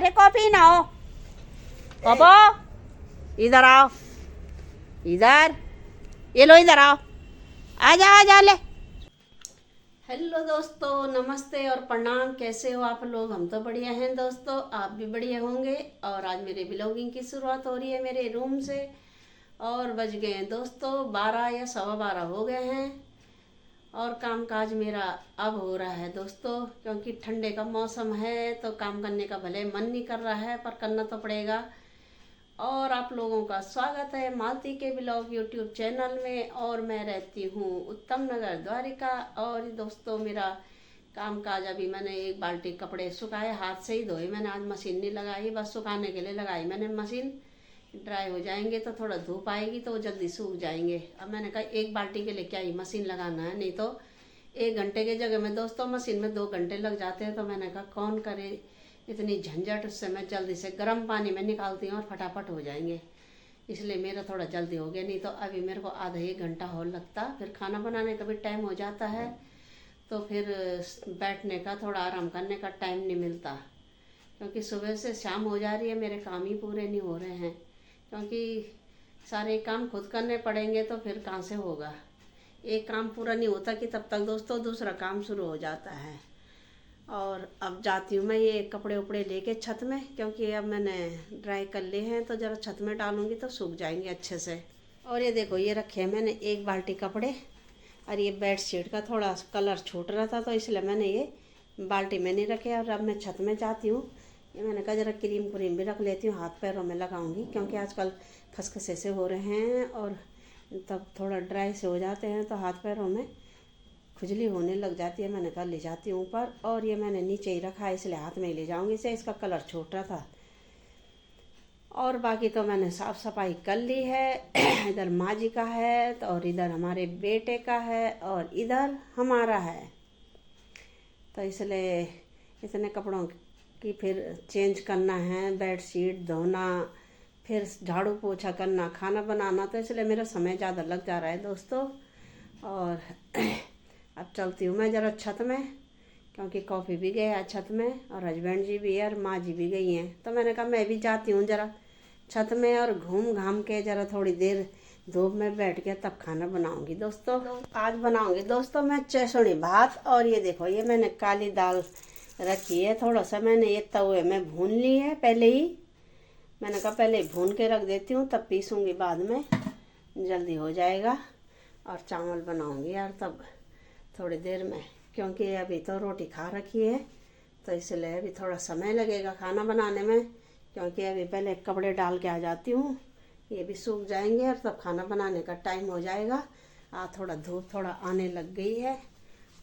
अरे कॉफी ना हो। पापा इधर आओ, इधर, ये लो इधर आओ, आ जा ले। हेलो दोस्तों, नमस्ते और प्रणाम। कैसे हो आप लोग? हम तो बढ़िया हैं दोस्तों, आप भी बढ़िया होंगे। और आज मेरे ब्लॉगिंग की शुरुआत हो रही है मेरे रूम से। और बज गए हैं दोस्तों 12 या 12:15 हो गए हैं। और काम काज मेरा अब हो रहा है दोस्तों, क्योंकि ठंडे का मौसम है तो काम करने का भले मन नहीं कर रहा है, पर करना तो पड़ेगा। और आप लोगों का स्वागत है मालती के ब्लॉग यूट्यूब चैनल में। और मैं रहती हूँ उत्तम नगर द्वारिका। और दोस्तों मेरा काम काज, अभी मैंने एक बाल्टी कपड़े सुखाए, हाथ से ही धोए मैंने, आज मशीन नहीं लगाई, बस सुखाने के लिए लगाई मैंने मशीन। ड्राई हो जाएंगे तो थोड़ा धूप आएगी तो वो जल्दी सूख जाएंगे। अब मैंने कहा एक बाल्टी के लिए क्या ही मशीन लगाना है, नहीं तो 1 घंटे की जगह में दोस्तों मशीन में 2 घंटे लग जाते हैं। तो मैंने कहा कौन करे इतनी झंझट, उससे मैं जल्दी से गर्म पानी में निकालती हूँ और फटाफट हो जाएंगे। इसलिए मेरा थोड़ा जल्दी हो गया, नहीं तो अभी मेरे को आधा 1 घंटा और लगता। फिर खाना बनाने का भी टाइम हो जाता है, तो फिर बैठने का, थोड़ा आराम करने का टाइम नहीं मिलता। क्योंकि सुबह से शाम हो जा रही है, मेरे काम ही पूरे नहीं हो रहे हैं। क्योंकि सारे काम खुद करने पड़ेंगे तो फिर कहाँ से होगा। एक काम पूरा नहीं होता कि तब तक दोस्तों दूसरा काम शुरू हो जाता है। और अब जाती हूँ मैं ये कपड़े उपड़े लेके छत में, क्योंकि अब मैंने ड्राई कर लिए हैं तो ज़रा छत में डालूँगी तो सूख जाएंगे अच्छे से। और ये देखो ये रखे हैं मैंने 1 बाल्टी कपड़े। और ये बेडशीट का थोड़ा कलर छूट रहा था तो इसलिए मैंने ये बाल्टी में नहीं रखे। और अब मैं छत में जाती हूँ, ये मैंने कहा ज़रा क्रीम भी रख लेती हूँ, हाथ पैरों में लगाऊंगी, क्योंकि आजकल खसखसे से हो रहे हैं और तब थोड़ा ड्राई से हो जाते हैं तो हाथ पैरों में खुजली होने लग जाती है। मैंने कहा ले जाती हूँ ऊपर। और ये मैंने नीचे ही रखा है इसलिए हाथ में ही ले जाऊँगी, इसे इसका कलर छूट रहा था। और बाकी तो मैंने साफ़ सफाई कर ली है। इधर माँ जी का है तो, और इधर हमारे बेटे का है, और इधर हमारा है। तो इसलिए इतने कपड़ों कि फिर चेंज करना है, बेडशीट धोना, फिर झाड़ू पोछा करना, खाना बनाना, तो इसलिए मेरा समय ज़्यादा लग जा रहा है दोस्तों। और अब चलती हूँ मैं ज़रा छत में, क्योंकि कॉफ़ी भी गया है छत में, और हस्बैंड जी भी है और माँ जी भी गई हैं। तो मैंने कहा मैं भी जाती हूँ ज़रा छत में और घूम घाम के ज़रा थोड़ी देर धूप में बैठ के तब खाना बनाऊँगी दोस्तों। आज बनाऊँगी दोस्तों मैं चेसुनी भात। और ये देखो ये मैंने काली दाल रखी है, थोड़ा सा मैंने ये तवे में भून ली है पहले ही। मैंने कहा पहले भून के रख देती हूँ, तब पीसूँगी बाद में, जल्दी हो जाएगा। और चावल बनाऊँगी यार तब थोड़ी देर में, क्योंकि अभी तो रोटी खा रखी है तो इसलिए अभी थोड़ा समय लगेगा खाना बनाने में। क्योंकि अभी पहले कपड़े डाल के आ जाती हूँ, ये भी सूख जाएंगे और तब खाना बनाने का टाइम हो जाएगा। थोड़ा धूप थोड़ा आने लग गई है।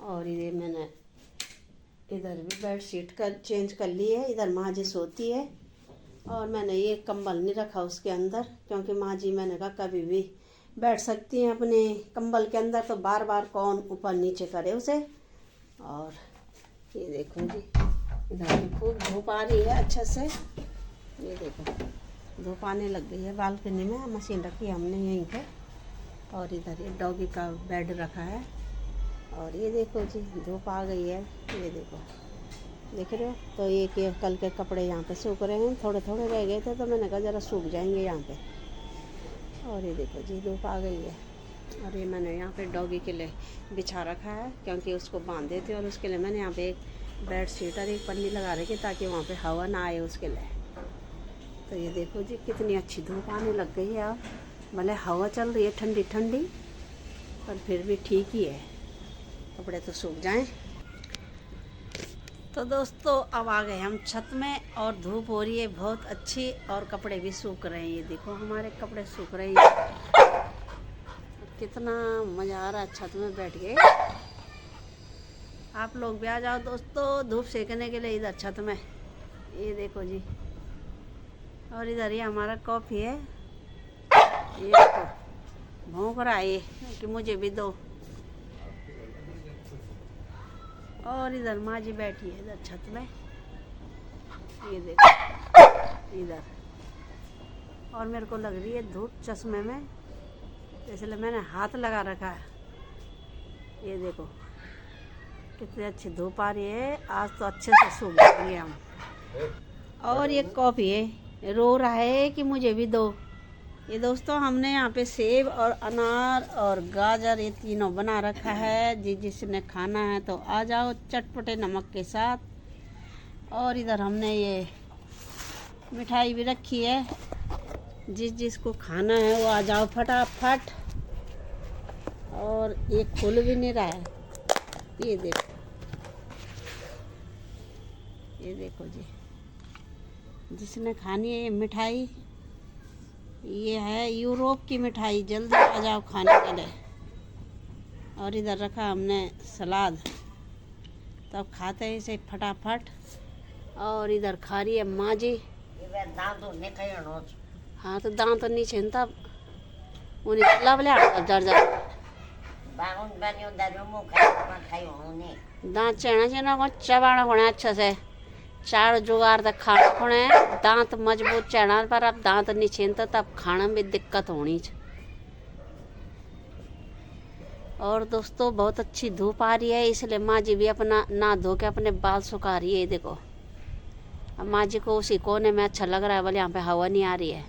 और ये मैंने इधर भी बेडशीट चेंज कर ली है, इधर माँ जी सोती है। और मैंने ये कंबल नहीं रखा उसके अंदर, क्योंकि माँ जी मैंने कहा कभी भी बैठ सकती हैं अपने कंबल के अंदर, तो बार बार कौन ऊपर नीचे करे उसे। और ये देखो जी इधर भी खूब धूप आ रही है अच्छे से, ये देखो धूप आने लग गई है। बालकनी में मशीन रखी है हमने यहीं पे। और इधर ये डॉगी का बेड रखा है। और ये देखो जी धूप आ गई है, ये देखो देख रहे हो। तो ये कल के कपड़े यहाँ पे सूख रहे हैं, थोड़े थोड़े रह गए थे तो मैंने कहा ज़रा सूख जाएंगे यहाँ पे। और ये देखो जी धूप आ गई है। और ये मैंने यहाँ पे डॉगी के लिए बिछा रखा है, क्योंकि उसको बांध देती हूँ, और उसके लिए मैंने यहाँ पे एक बेड शीट और एक पन्नी लगा रखी ताकि वहाँ पे हवा ना आए उसके लिए। तो ये देखो जी कितनी अच्छी धूप आने लग गई है। अब भले हवा चल रही है ठंडी ठंडी, पर फिर भी ठीक ही है, कपड़े तो सूख जाएं। तो दोस्तों अब आ गए हम छत में, और धूप हो रही है बहुत अच्छी, और कपड़े भी सूख रहे हैं। ये देखो हमारे कपड़े सूख रहे हैं, कितना मज़ा आ रहा है छत में बैठ के। आप लोग भी आ जाओ दोस्तों धूप सेकने के लिए इधर छत में, ये देखो जी। और इधर ये हमारा कॉफ़ी है, ये देखो भौंक रहा है ये कि मुझे भी दो। और इधर माँ जी बैठी है इधर छत में, ये देखो इधर। और मेरे को लग रही है धूप चश्मे में, इसलिए मैंने हाथ लगा रखा है। ये देखो कितनी अच्छी धूप आ रही है, आज तो अच्छे से सूख गए हम। और ये कॉफ़ी है, रो रहा है कि मुझे भी दो। ये दोस्तों हमने यहाँ पे सेब और अनार और गाजर ये तीनों बना रखा है। जिसने खाना है तो आ जाओ चटपटे नमक के साथ। और इधर हमने ये मिठाई भी रखी है, जिसको खाना है वो आ जाओ फटाफट। और ये खुल भी नहीं रहा है, ये देखो, ये देखो जी। जिसने खानी है ये मिठाई, ये है यूरोप की मिठाई, जल्दी आ जाओ खाने के लिए। और इधर रखा हमने सलाद, तब खाते हैं इसे फटाफट। और इधर खा रही है माँ जी। हाँ तो दांत तो नीचे तब उन्हें लवले जर दांत चढ़ना चढ़ना को चबाना होना अच्छा से, चार जुगाड़ तक खाना होने दांत मजबूत चढ़ना, पर अब दांत नीचे तो तब खाना में दिक्कत होनी। और दोस्तों बहुत अच्छी धूप आ रही है, इसलिए माँ जी भी अपना नहा धो के अपने बाल सुखा रही है। ये देखो, अब माँ जी को उसी कोने में अच्छा लग रहा है, बोले यहाँ पे हवा नहीं आ रही है।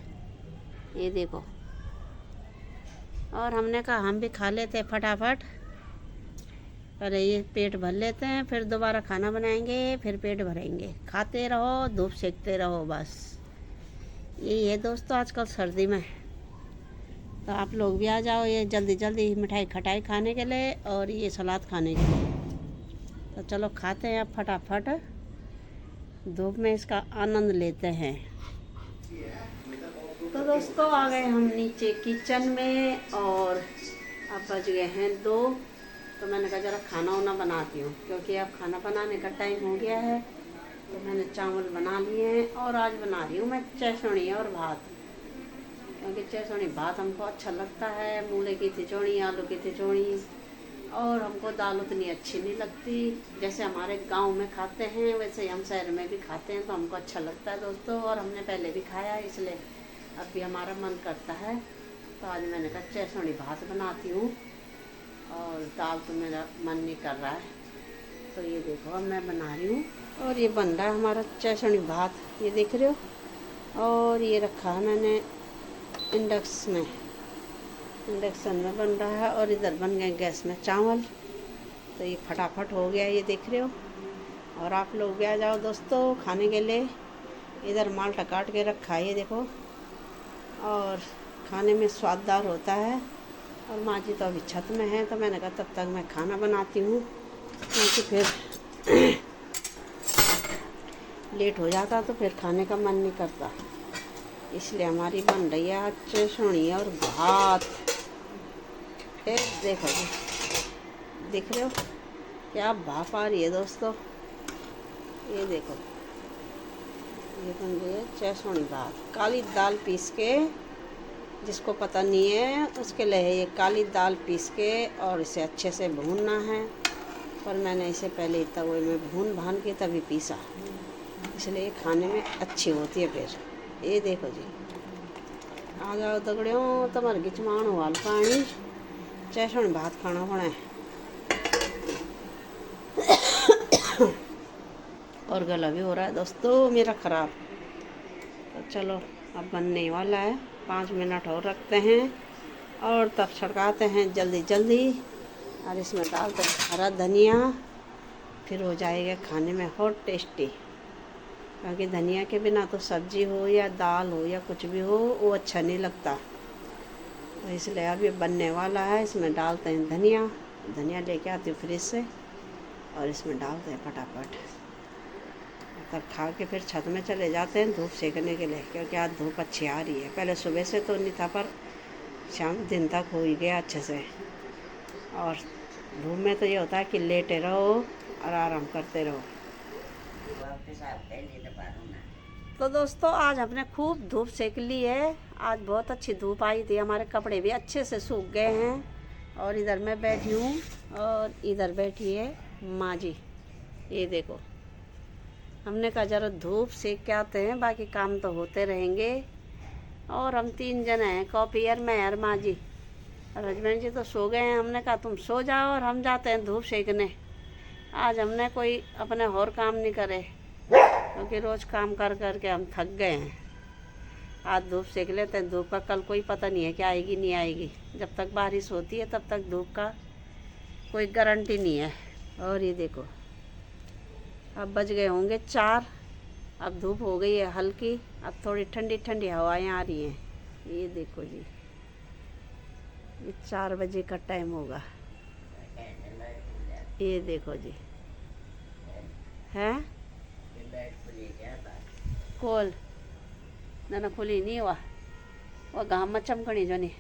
ये देखो, और हमने कहा हम भी खा लेते हैं फटाफट, पर ये पेट भर लेते हैं, फिर दोबारा खाना बनाएंगे, फिर पेट भरेंगे। खाते रहो, धूप सेकते रहो, बस यही है दोस्तों आजकल सर्दी में। तो आप लोग भी आ जाओ ये जल्दी जल्दी मिठाई खटाई खाने के लिए और ये सलाद खाने के लिए। तो चलो खाते हैं अब फटाफट, धूप में इसका आनंद लेते हैं। तो दोस्तों आ गए हम नीचे किचन में, और अब बज गए हैं 2। तो मैंने कहा ज़रा खाना वाना बनाती हूँ, क्योंकि अब खाना बनाने का टाइम हो गया है। तो मैंने चावल बना लिए हैं, और आज बना रही हूँ मैं चेसौनी और भात, क्योंकि चेसौनी भात हमको अच्छा लगता है। मूले की खिचड़ी, आलू की खिचड़ी, और हमको दाल उतनी अच्छी नहीं लगती। जैसे हमारे गांव में खाते हैं वैसे हम शहर में भी खाते हैं, तो हमको अच्छा लगता है दोस्तों। और हमने पहले भी खाया है, इसलिए अब भी हमारा मन करता है। तो आज मैंने कहा चेसौनी भात बनाती हूँ, और दाल तो मेरा मन नहीं कर रहा है। तो ये देखो अब मैं बना रही हूँ, और ये बन रहा है हमारा चेसौनी भात, ये देख रहे हो। और ये रखा है मैंने इंडक्शन में बन रहा है, और इधर बन गए गैस में चावल। तो ये फटाफट हो गया, ये देख रहे हो। और आप लोग भी आ जाओ दोस्तों खाने के लिए। इधर माल्टा काट के रखा है, ये देखो, और खाने में स्वाददार होता है। और माँ जी तो अभी छत में है, तो मैंने कहा तब तक मैं खाना बनाती हूँ, क्योंकि फिर लेट हो जाता तो फिर खाने का मन नहीं करता। इसलिए हमारी बन रही है आज चेसौनी और भात। देखो जी, दिख रहे हो क्या भाप आ रही है दोस्तों। ये देखो, ये बन रही है चेसौनी भात। काली दाल पीस के, जिसको पता नहीं है उसके लिए ये काली दाल पीस के, और इसे अच्छे से भूनना है। पर मैंने इसे पहले तवे में भून भान के तभी पीसा, इसलिए खाने में अच्छी होती है। फिर ये देखो जी, आ जाओ दगड़ियों, तुम्हारे गिचमाण वाल पानी चेसौनी भात खाना होना है। और गला भी हो रहा है दोस्तों मेरा ख़राब। तो चलो अब बनने वाला है, 5 मिनट और रखते हैं, और तब छड़काते हैं जल्दी जल्दी। और इसमें डालते हैं हरा धनिया, फिर हो जाएगा खाने में बहुत टेस्टी। क्योंकि धनिया के बिना तो सब्जी हो या दाल हो या कुछ भी हो वो अच्छा नहीं लगता। तो इसलिए अब ये बनने वाला है। इसमें डालते हैं धनिया लेके आती हूँ फ्रिज से, और इसमें डालते हैं फटाफट। तब खा के फिर छत में चले जाते हैं धूप सेकने के लिए, क्योंकि आज धूप अच्छी आ रही है। पहले सुबह से तो नहीं था, पर शाम दिन तक हो ही गया अच्छे से। और धूप में तो ये होता है कि लेटे रहो और आराम करते रहो। तो दोस्तों आज हमने खूब धूप सेक ली है। आज बहुत अच्छी धूप आई थी, हमारे कपड़े भी अच्छे से सूख गए हैं। और इधर मैं बैठी हूँ, और इधर बैठी है माँ जी। ये देखो, हमने कहा जरा धूप सेक के आते हैं, बाकी काम तो होते रहेंगे। और हम 3 जने हैं, कॉपीयर मैं और माँ जी। और हस्बैंड जी तो सो गए हैं। हमने कहा तुम सो जाओ और हम जाते हैं धूप सेकने। आज हमने कोई अपने और काम नहीं करे, क्योंकि रोज़ काम कर कर के हम थक गए हैं। आज धूप सेक लेते हैं। धूप का कल कोई पता नहीं है कि आएगी नहीं आएगी। जब तक बारिश होती है तब तक धूप का कोई गारंटी नहीं है। और ये देखो अब बज गए होंगे 4। अब धूप हो गई है हल्की। अब थोड़ी ठंडी ठंडी हवाएं आ रही हैं। ये देखो जी, ये 4 बजे का टाइम होगा। ये देखो जी है खोल ना खुली नहीं हुआ। वो गाँव में चमकणी जो नहीं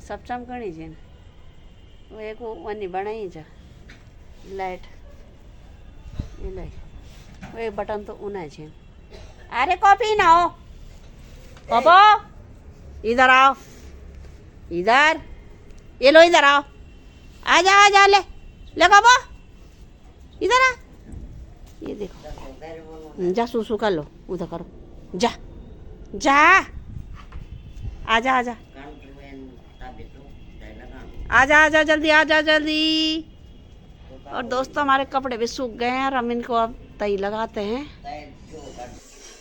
सब चमकणी છે वो एक वनी बनाई जा लाइट ये लाइट वो एक बटन तो उना છે। अरे कॉफी ना हो पापा, इधर आओ, इधर ये लो, इधर आओ, आजा आजा ले ले पापा, इधर आ। ये देखो जा सूसू कर लो, उधर करो, जा जा, आजा आजा आजा आजा जल्दी, आजा जल्दी। और दोस्तों हमारे कपड़े भी सूख गए हैं और हम इनको अब तई लगाते हैं।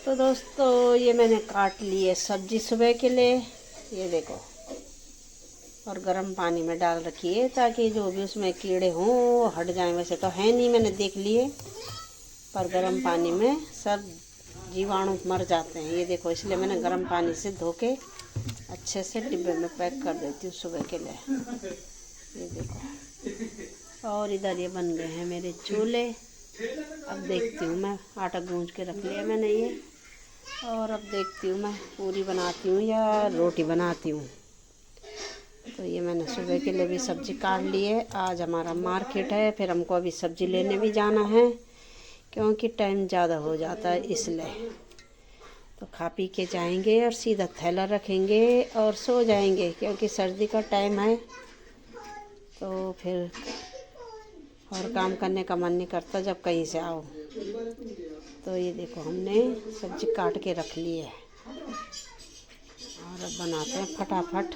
तो दोस्तों ये मैंने काट ली है सब्जी सुबह के लिए। ये देखो और गर्म पानी में डाल रखी है ताकि जो भी उसमें कीड़े हों वो हट जाएं। वैसे तो है नहीं, मैंने देख लिए, पर गर्म पानी में सब जीवाणु मर जाते हैं। ये देखो इसलिए मैंने गर्म पानी से धो के अच्छे से डिब्बे में पैक कर देती हूँ सुबह के लिए। ये देखो और इधर ये बन गए हैं मेरे छोले। अब देखती हूँ मैं, आटा गूंज के रख लिया मैंने ये, और अब देखती हूँ मैं पूरी बनाती हूँ या रोटी बनाती हूँ। तो ये मैंने सुबह के लिए भी सब्ज़ी काट ली है। आज हमारा मार्केट है, फिर हमको अभी सब्ज़ी लेने भी जाना है क्योंकि टाइम ज़्यादा हो जाता है इसलिए। तो खा पी के जाएंगे और सीधा थैला रखेंगे और सो जाएंगे क्योंकि सर्दी का टाइम है। तो फिर और काम करने का मन नहीं करता जब कहीं से आओ। तो ये देखो हमने सब्ज़ी काट के रख ली है और अब बनाते हैं फटाफट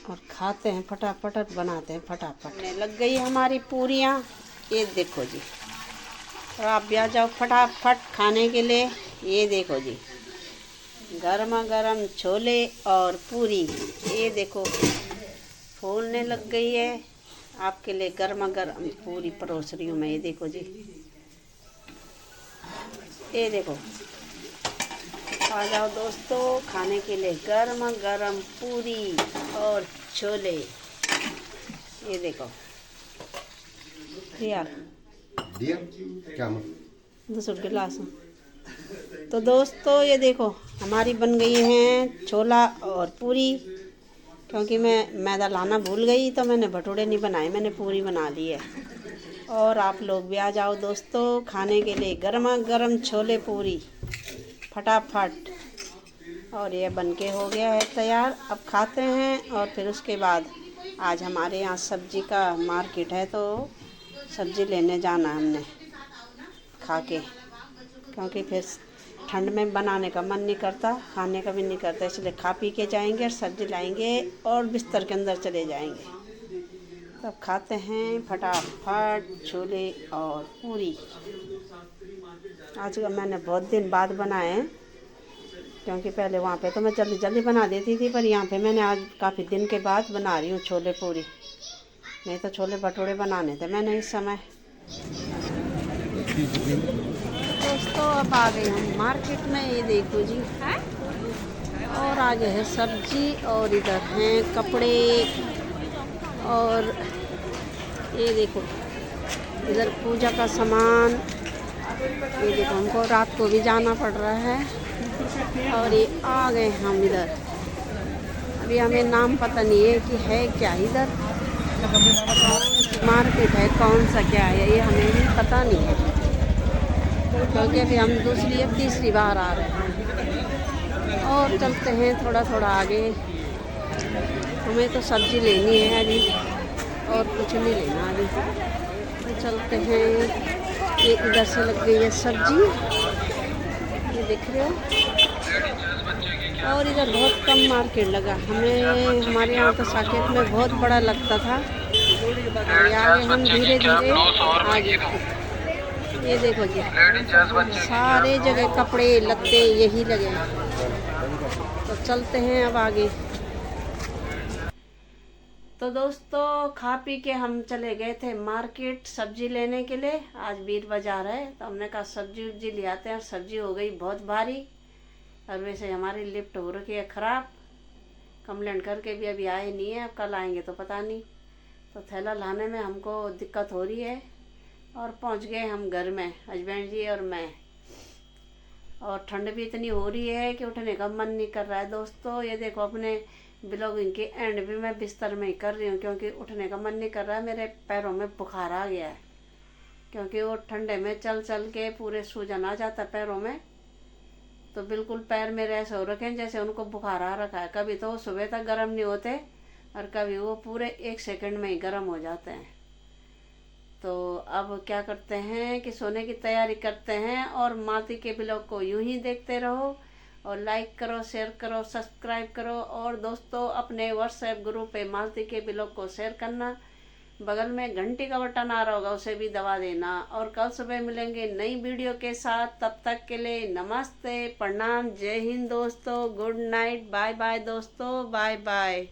और खाते हैं फटाफट और बनाते हैं फटाफट। लग गई हमारी पूरियाँ, ये देखो जी। और आप भी आ जाओ फटाफट खाने के लिए। ये देखो जी गर्मा गर्म छोले और पूरी, ये देखो फूलने लग गई है। आपके लिए गर्मा गर्म पूरी परोस रही हूँ मैं। ये देखो जी, ये देखो आ जाओ दोस्तों खाने के लिए गर्मा गर्म पूरी और छोले। ये देखो यार क्या 200 गिलास। तो दोस्तों ये देखो हमारी बन गई हैं छोला और पूरी। क्योंकि मैं मैदा लाना भूल गई तो मैंने भटूरे नहीं बनाए, मैंने पूरी बना ली है। और आप लोग भी आ जाओ दोस्तों खाने के लिए गर्मा गर्म छोले पूरी फटाफट। और ये बनके हो गया है तैयार, अब खाते हैं। और फिर उसके बाद आज हमारे यहाँ सब्जी का मार्केट है तो सब्जी लेने जाना हमने खा के, क्योंकि फिर ठंड में बनाने का मन नहीं करता, खाने का भी नहीं करता, इसलिए खा पी के जाएंगे और सब्जी लाएंगे और बिस्तर के अंदर चले जाएंगे। तब खाते हैं फटाफट छोले और पूरी। आज का मैंने बहुत दिन बाद बनाए हैं क्योंकि पहले वहाँ पे तो मैं जल्दी जल्दी बना देती थी, पर यहाँ पे मैंने आज काफ़ी दिन के बाद बना रही हूँ छोले पूरी। नहीं तो छोले भटूरे बनाने थे मैंने इस समय। दोस्तों अब आ गए हम मार्केट में। ये देखो जी और आगे है सब्जी और इधर हैं कपड़े। और ये देखो इधर पूजा का सामान। ये देखो हमको रात को भी जाना पड़ रहा है। और ये आ गए हम इधर। अभी हमें नाम पता नहीं है कि है क्या इधर मार्केट है, कौन सा क्या है ये हमें भी पता नहीं है क्योंकि अभी हम दूसरी या तीसरी बार आ रहे हैं। और चलते हैं थोड़ा थोड़ा आगे। हमें तो सब्ज़ी लेनी है अभी और कुछ नहीं लेना अभी। तो चलते हैं। ये इधर से लग गई है सब्जी, ये दिख रहे हो। और इधर बहुत कम मार्केट लगा हमें। हमारे यहाँ तो साकेत में बहुत बड़ा लगता था। और आगे हम धीरे धीरे आगे ये देखो जी, सारे जगह कपड़े लत्ते यही लगे हैं। तो चलते हैं अब आगे। तो दोस्तों खा पी के हम चले गए थे मार्केट सब्जी लेने के लिए। आज बीर बाजार है तो हमने कहा सब्जी उब्जी ले आते हैं। और सब्जी हो गई बहुत भारी, और वैसे हमारी लिफ्ट हो रखी है ख़राब। कंप्लेंट करके भी अभी आए नहीं है, अब कल आएंगे तो पता नहीं। तो थैला लाने में हमको दिक्कत हो रही है। और पहुंच गए हम घर में, हस्बैंड जी और मैं। और ठंड भी इतनी हो रही है कि उठने का मन नहीं कर रहा है दोस्तों। ये देखो अपने ब्लॉगिंग के एंड भी मैं बिस्तर में ही कर रही हूँ, क्योंकि उठने का मन नहीं कर रहा है। मेरे पैरों में बुखार आ गया है, क्योंकि वो ठंडे में चल चल के पूरे सूजन आ जाता है पैरों में। तो बिल्कुल पैर मेरे ऐसे हो रखे हैं जैसे उनको बुखार आ रखा है। कभी तो वो सुबह तक गर्म नहीं होते, और कभी वो पूरे 1 सेकंड में ही गर्म हो जाते हैं। तो अब क्या करते हैं कि सोने की तैयारी करते हैं। और मालती के ब्लॉग को यूं ही देखते रहो, और लाइक करो, शेयर करो, सब्सक्राइब करो। और दोस्तों अपने व्हाट्सएप ग्रुप पे मालती के ब्लॉग को शेयर करना। बगल में घंटी का बटन आ रहा होगा, उसे भी दबा देना। और कल सुबह मिलेंगे नई वीडियो के साथ। तब तक के लिए नमस्ते, प्रणाम, जय हिंद दोस्तों, गुड नाइट, बाय बाय दोस्तों, बाय बाय।